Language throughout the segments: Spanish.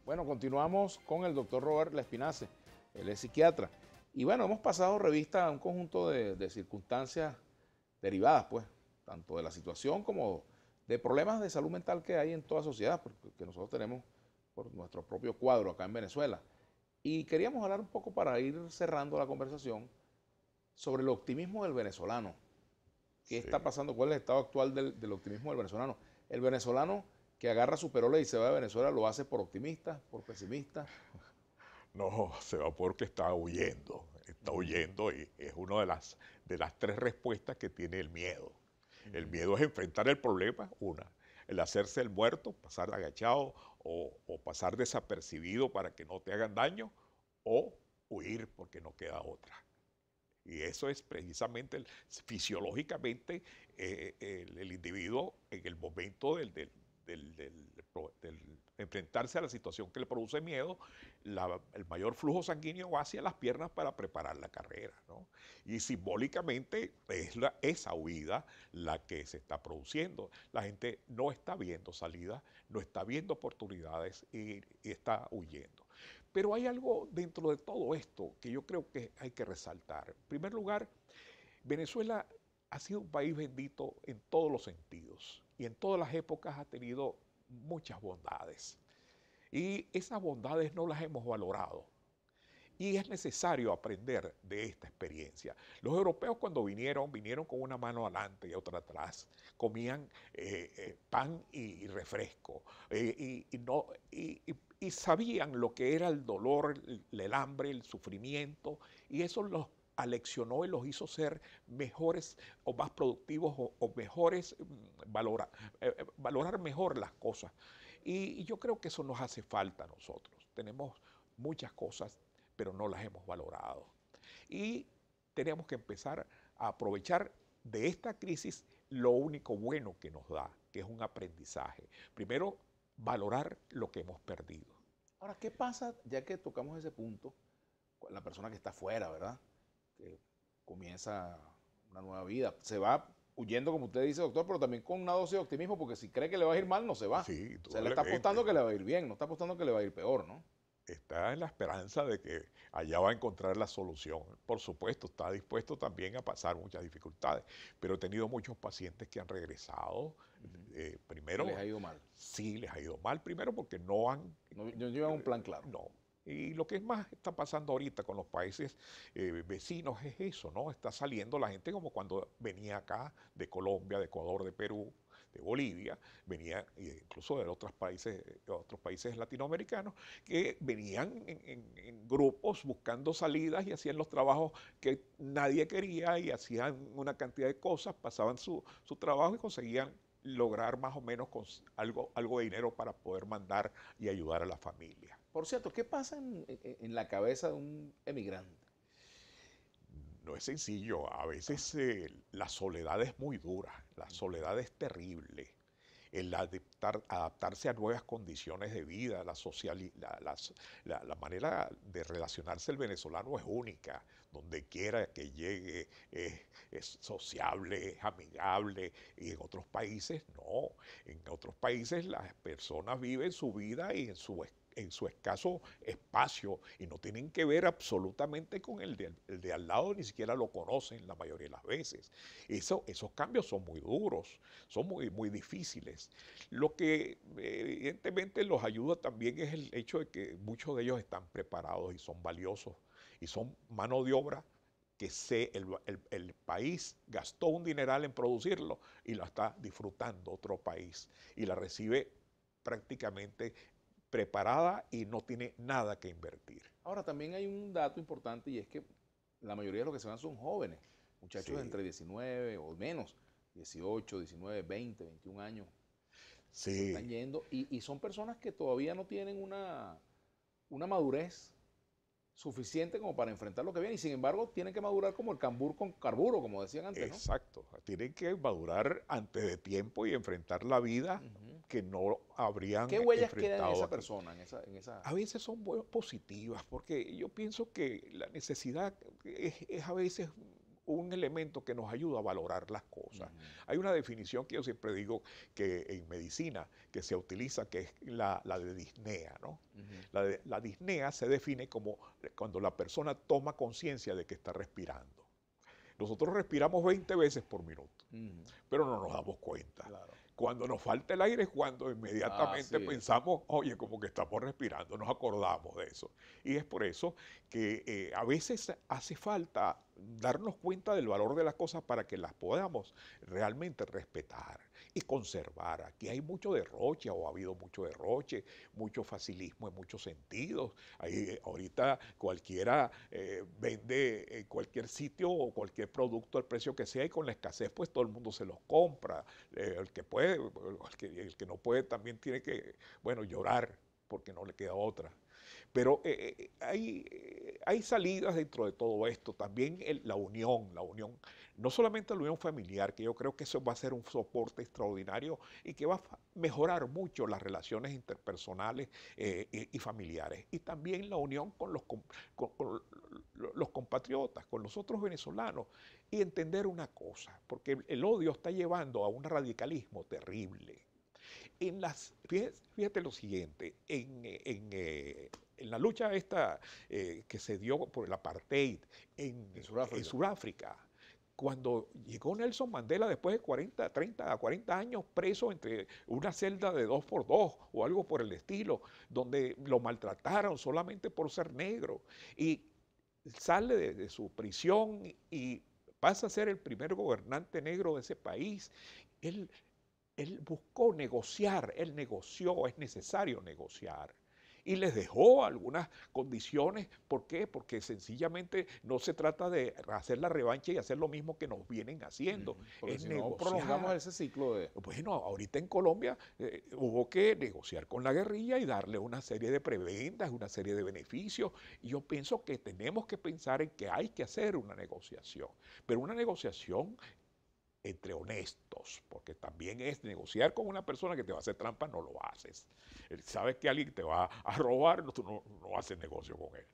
Bueno, continuamos con el doctor Robert Lespinace, él es psiquiatra. Y bueno, hemos pasado revista a un conjunto de circunstancias derivadas, pues, tanto de la situación como de problemas de salud mental que hay en toda sociedad, porque que nosotros tenemos por nuestro propio cuadro acá en Venezuela. Y queríamos hablar un poco para ir cerrando la conversación sobre el optimismo del venezolano. ¿Qué está Sí. pasando? ¿Cuál es el estado actual del optimismo del venezolano? El venezolano que agarra su perola y se va de Venezuela, ¿lo hace por optimista, por pesimista? No, se va porque está Ujú, huyendo y es una de las tres respuestas que tiene el miedo. El ujú. miedo es enfrentar el problema, una. El hacerse el muerto, pasar agachado o pasar desapercibido para que no te hagan daño, o huir porque no queda otra. Y eso es precisamente, fisiológicamente, el individuo en el momento del enfrentarse a la situación que le produce miedo, el mayor flujo sanguíneo va hacia las piernas para preparar la carrera, ¿no? Y simbólicamente es esa huida la que se está produciendo. La gente no está viendo salida, no está viendo oportunidades y está huyendo. Pero hay algo dentro de todo esto que yo creo que hay que resaltar. En primer lugar, Venezuela ha sido un país bendito en todos los sentidos y en todas las épocas ha tenido muchas bondades. Y esas bondades no las hemos valorado. Y es necesario aprender de esta experiencia. Los europeos cuando vinieron con una mano adelante y otra atrás. Comían pan y refresco. Y sabían lo que era el dolor, el hambre, el sufrimiento. Y eso los aleccionó y los hizo ser mejores o más productivos o mejores, valorar mejor las cosas. Y yo creo que eso nos hace falta a nosotros. Tenemos muchas cosas pero no las hemos valorado. Y tenemos que empezar a aprovechar de esta crisis lo único bueno que nos da, que es un aprendizaje. Primero, valorar lo que hemos perdido. Ahora, ¿qué pasa ya que tocamos ese punto con la persona que está afuera, ¿verdad? Que comienza una nueva vida. Se va huyendo, como usted dice, doctor, pero también con una dosis de optimismo, porque si cree que le va a ir mal, no se va. Sí, Se le está apostando indudablemente. que le va a ir bien, no está apostando que le va a ir peor, ¿no? Está en la esperanza de que allá va a encontrar la solución. Por supuesto, está dispuesto también a pasar muchas dificultades, pero he tenido muchos pacientes que han regresado. Ujú. Y les Primero, ha ido mal. sí les ha ido mal, primero porque no han, No llevan un plan claro. no. Y lo que más está pasando ahorita con los países vecinos es eso, ¿no? Está saliendo la gente como cuando venía acá de Colombia, de Ecuador, de Perú, de Bolivia, venía incluso de otros países latinoamericanos, que venían en grupos buscando salidas y hacían los trabajos que nadie quería y hacían una cantidad de cosas, pasaban su trabajo y conseguían lograr más o menos algo de dinero para poder mandar y ayudar a la familia. Por cierto, ¿qué pasa en la cabeza de un emigrante? No es sencillo, a veces la soledad es muy dura, la soledad es terrible. El adaptarse a nuevas condiciones de vida, la manera de relacionarse el venezolano es única, donde quiera que llegue es sociable, es amigable, y en otros países no. En otros países las personas viven su vida y en su escaso espacio y no tienen que ver absolutamente con el de al lado, ni siquiera lo conocen la mayoría de las veces. Esos cambios son muy duros, son muy, muy difíciles. Lo que evidentemente los ayuda también es el hecho de que muchos de ellos están preparados y son valiosos y son mano de obra que el país gastó un dineral en producirlo y lo está disfrutando otro país y la recibe prácticamente preparada y no tiene nada que invertir. Ahora, también hay un dato importante y es que la mayoría de los que se van son jóvenes, muchachos de Sí, entre 19 o menos, 18, 19, 20, 21 años, se sí, están yendo y son personas que todavía no tienen una madurez suficiente como para enfrentar lo que viene y sin embargo tienen que madurar como el cambur con carburo, como decían antes, ¿no? exacto. Tienen que madurar antes de tiempo y enfrentar la vida Ujú. que no ¿Qué habrían huellas quedan en enfrentado esa aquí. persona, en esa... A veces son positivas, porque yo pienso que la necesidad es a veces un elemento que nos ayuda a valorar las cosas. Ujú. Hay una definición que yo siempre digo que en medicina que se utiliza, que es la de disnea, ¿no? Ujú. La disnea se define como cuando la persona toma conciencia de que está respirando. Nosotros respiramos 20 veces por minuto, Ujú. pero no nos damos cuenta. Claro. Cuando nos falta el aire es cuando inmediatamente Así es. pensamos, oye, como que estamos respirando, nos acordamos de eso. Y es por eso que a veces hace falta darnos cuenta del valor de las cosas para que las podamos realmente respetar y conservar. Aquí hay mucho derroche, o ha habido mucho derroche, mucho facilismo en muchos sentidos. Ahorita cualquiera vende en cualquier sitio o cualquier producto al precio que sea, y con la escasez pues todo el mundo se los compra. El que puede, el que no puede también tiene que, bueno, llorar porque no le queda otra. Pero hay salidas dentro de todo esto. También la unión, no solamente la unión familiar, que yo creo que eso va a ser un soporte extraordinario y que va a mejorar mucho las relaciones interpersonales y familiares. Y también la unión con con los compatriotas, con los otros venezolanos. Y entender una cosa, porque el odio está llevando a un radicalismo terrible. Fíjate lo siguiente, en la lucha esta que se dio por el apartheid En en Sudáfrica. Sudáfrica, cuando llegó Nelson Mandela después de 40, 30 a 40 años preso entre una celda de 2x2 o algo por el estilo, donde lo maltrataron solamente por ser negro, y sale de su prisión y pasa a ser el primer gobernante negro de ese país. Él él buscó negociar, él negoció, es necesario negociar. Y les dejó algunas condiciones. ¿Por qué? Porque sencillamente no se trata de hacer la revancha y hacer lo mismo que nos vienen haciendo. Ujú. Porque Es si no prolongamos negociar. ese ciclo de... Bueno, ahorita en Colombia hubo que negociar con la guerrilla y darle una serie de prebendas, una serie de beneficios. Y yo pienso que tenemos que pensar en que hay que hacer una negociación, pero una negociación entre honestos, porque también es negociar con una persona que te va a hacer trampa, no lo haces. Sabes que alguien te va a robar, tú no haces negocio con él.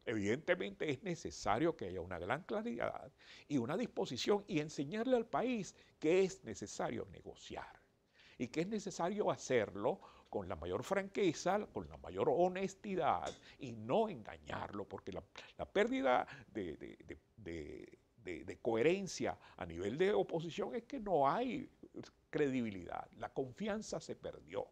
Evidentemente es necesario que haya una gran claridad y una disposición y enseñarle al país que es necesario negociar y que es necesario hacerlo con la mayor franqueza, con la mayor honestidad y no engañarlo, porque la pérdida de coherencia a nivel de oposición es que no hay credibilidad, la confianza se perdió.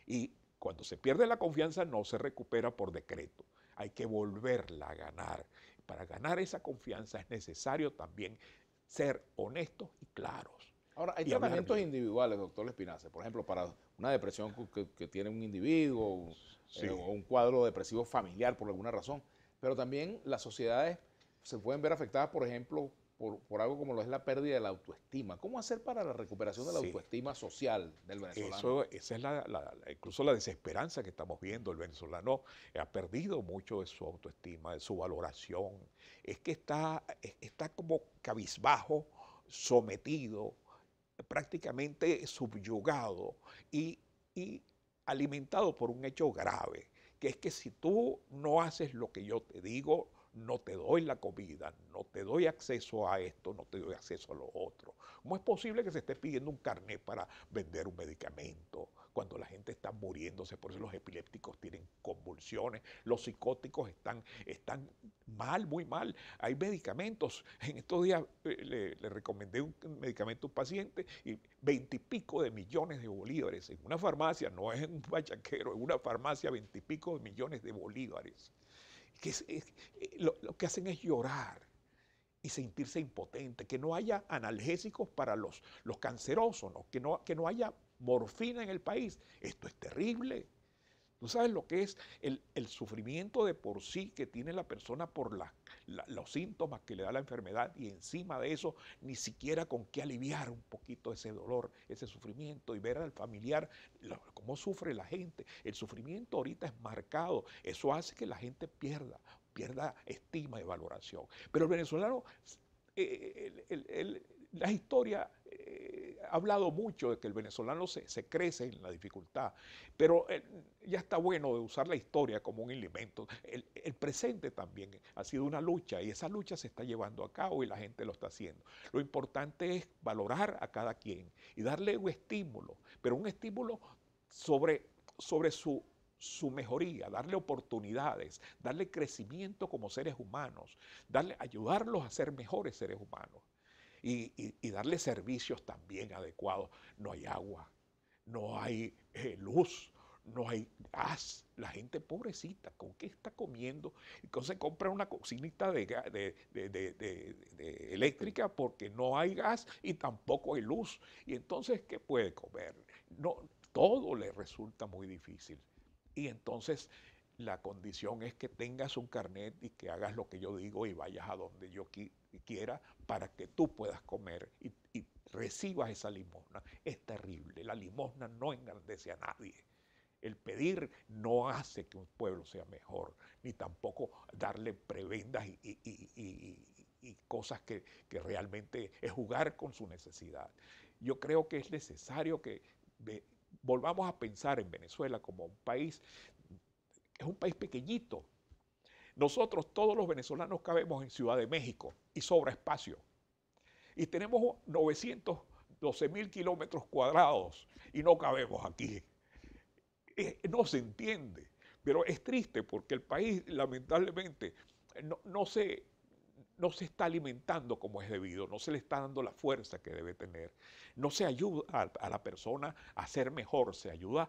Y cuando se pierde la confianza no se recupera por decreto, hay que volverla a ganar. Para ganar esa confianza es necesario también ser honestos y claros Ahora, hay y hablar tratamientos bien. individuales, doctor Espinaza. Por ejemplo, para una depresión que tiene un individuo o Sí, un cuadro depresivo familiar por alguna razón. Pero también las sociedades se pueden ver afectadas, por ejemplo, por algo como lo es la pérdida de la autoestima. ¿Cómo hacer para la recuperación de la sí. autoestima social del venezolano? Eso, esa es incluso la desesperanza que estamos viendo. El venezolano ha perdido mucho de su autoestima, de su valoración. Es que está como cabizbajo, sometido, prácticamente subyugado y, y alimentado por un hecho grave, que es que si tú no haces lo que yo te digo, no te doy la comida, no te doy acceso a esto, no te doy acceso a lo otro. ¿Cómo es posible que se esté pidiendo un carnet para vender un medicamento cuando la gente está muriéndose? Por eso los epilépticos tienen convulsiones, los psicóticos están mal, muy mal. Hay medicamentos. En estos días le recomendé un medicamento a un paciente y 20 y pico de millones de bolívares en una farmacia, no es en un bachaquero, en una farmacia 20 y pico de millones de bolívares. Lo que hacen es llorar y sentirse impotente, que no haya analgésicos para los cancerosos, ¿no? Que no haya morfina en el país. Esto es terrible. ¿Tú sabes lo que es el sufrimiento de por sí que tiene la persona por los síntomas que le da la enfermedad, y encima de eso ni siquiera con qué aliviar un poquito ese dolor, ese sufrimiento, y ver al familiar cómo sufre la gente? El sufrimiento ahorita es marcado, eso hace que la gente pierda estima y valoración. Pero el venezolano, La historia ha hablado mucho de que el venezolano se crece en la dificultad, pero ya está bueno de usar la historia como un elemento. El presente también ha sido una lucha y esa lucha se está llevando a cabo y la gente lo está haciendo. Lo importante es valorar a cada quien y darle un estímulo, pero un estímulo sobre su mejoría, darle oportunidades, darle crecimiento como seres humanos, ayudarlos a ser mejores seres humanos y darle servicios también adecuados. No hay agua, no hay luz, no hay gas. La gente pobrecita, ¿con qué está comiendo? Entonces compra una cocinita de eléctrica porque no hay gas y tampoco hay luz. Y entonces, ¿qué puede comer? No, todo le resulta muy difícil. Y entonces la condición es que tengas un carnet y que hagas lo que yo digo y vayas a donde yo quiera para que tú puedas comer y recibas esa limosna. Es terrible, la limosna no engrandece a nadie. El pedir no hace que un pueblo sea mejor, ni tampoco darle prebendas y cosas que realmente es jugar con su necesidad. Yo creo que es necesario que volvamos a pensar en Venezuela como un país, es un país pequeñito. Nosotros todos los venezolanos cabemos en Ciudad de México y sobra espacio. Y tenemos 912.000 kilómetros cuadrados y no cabemos aquí. No se entiende, pero es triste porque el país lamentablemente no se está alimentando como es debido, no se le está dando la fuerza que debe tener, no se ayuda a la persona a ser mejor, se ayuda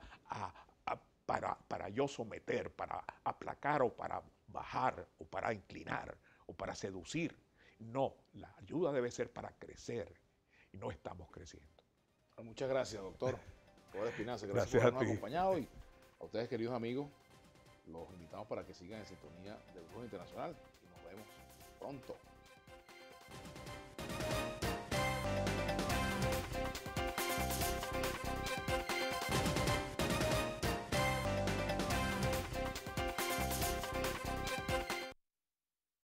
para yo someter, para aplacar o para bajar o para inclinar o para seducir. No, la ayuda debe ser para crecer y no estamos creciendo. Muchas gracias, doctor Robert Espinaza. Gracias Gracias por a habernos ti. acompañado y a ustedes, queridos amigos, los invitamos para que sigan en sintonía de Brujo Internacional y nos vemos pronto.